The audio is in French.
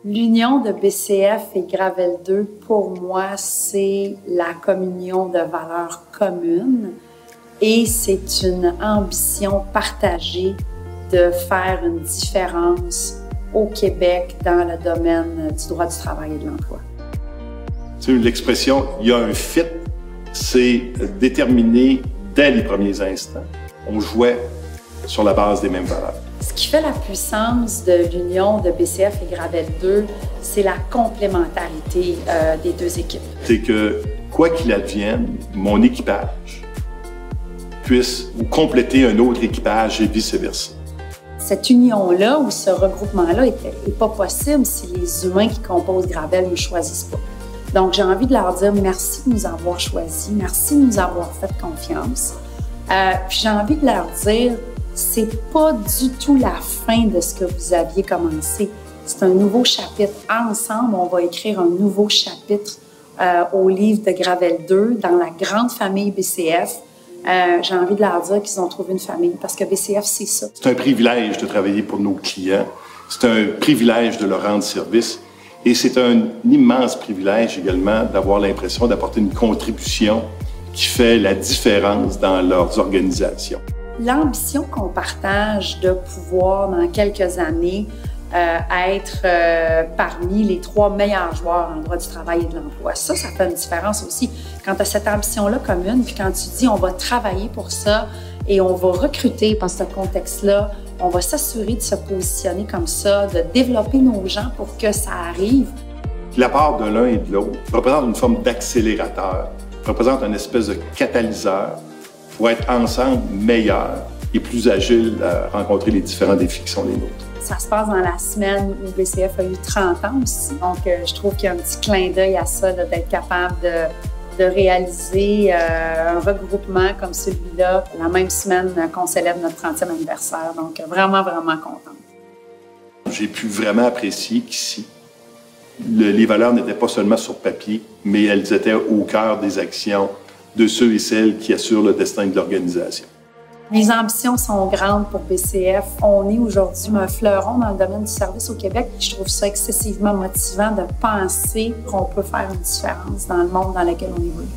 L'union de BCF et Gravel 2, pour moi, c'est la communion de valeurs communes et c'est une ambition partagée de faire une différence au Québec dans le domaine du droit du travail et de l'emploi. Tu sais, l'expression « il y a un fit », c'est déterminé dès les premiers instants. On jouait sur la base des mêmes valeurs. Ce qui fait la puissance de l'union de BCF et Gravel 2, c'est la complémentarité des deux équipes. C'est que, quoi qu'il advienne, mon équipage puisse compléter un autre équipage et vice-versa. Cette union-là ou ce regroupement-là n'est pas possible si les humains qui composent Gravel ne choisissent pas. Donc, j'ai envie de leur dire merci de nous avoir choisis, merci de nous avoir fait confiance. Puis j'ai envie de leur dire, c'est pas du tout la fin de ce que vous aviez commencé. C'est un nouveau chapitre. Ensemble, on va écrire un nouveau chapitre au livre de Gravel 2 dans la grande famille BCF. J'ai envie de leur dire qu'ils ont trouvé une famille parce que BCF, c'est ça. C'est un privilège de travailler pour nos clients. C'est un privilège de leur rendre service. Et c'est un immense privilège également d'avoir l'impression d'apporter une contribution qui fait la différence dans leurs organisations. L'ambition qu'on partage de pouvoir, dans quelques années, être parmi les 3 meilleurs joueurs en droit du travail et de l'emploi. Ça fait une différence aussi. Quand tu as cette ambition-là commune, puis quand tu dis on va travailler pour ça et on va recruter dans ce contexte-là, on va s'assurer de se positionner comme ça, de développer nos gens pour que ça arrive. L'apport de l'un et de l'autre représente une forme d'accélérateur, représente une espèce de catalyseur pour être ensemble meilleurs et plus agiles à rencontrer les différents défis qui sont les nôtres. Ça se passe dans la semaine où BCF a eu 30 ans aussi. Donc, je trouve qu'il y a un petit clin d'œil à ça, d'être capable de réaliser un regroupement comme celui-là la même semaine qu'on célèbre notre 30e anniversaire. Donc, vraiment, vraiment contente. J'ai pu vraiment apprécier qu'ici, les valeurs n'étaient pas seulement sur papier, mais elles étaient au cœur des actions de ceux et celles qui assurent le destin de l'organisation. Les ambitions sont grandes pour BCF. On est aujourd'hui un fleuron dans le domaine du service au Québec. Je trouve ça excessivement motivant de penser qu'on peut faire une différence dans le monde dans lequel on évolue.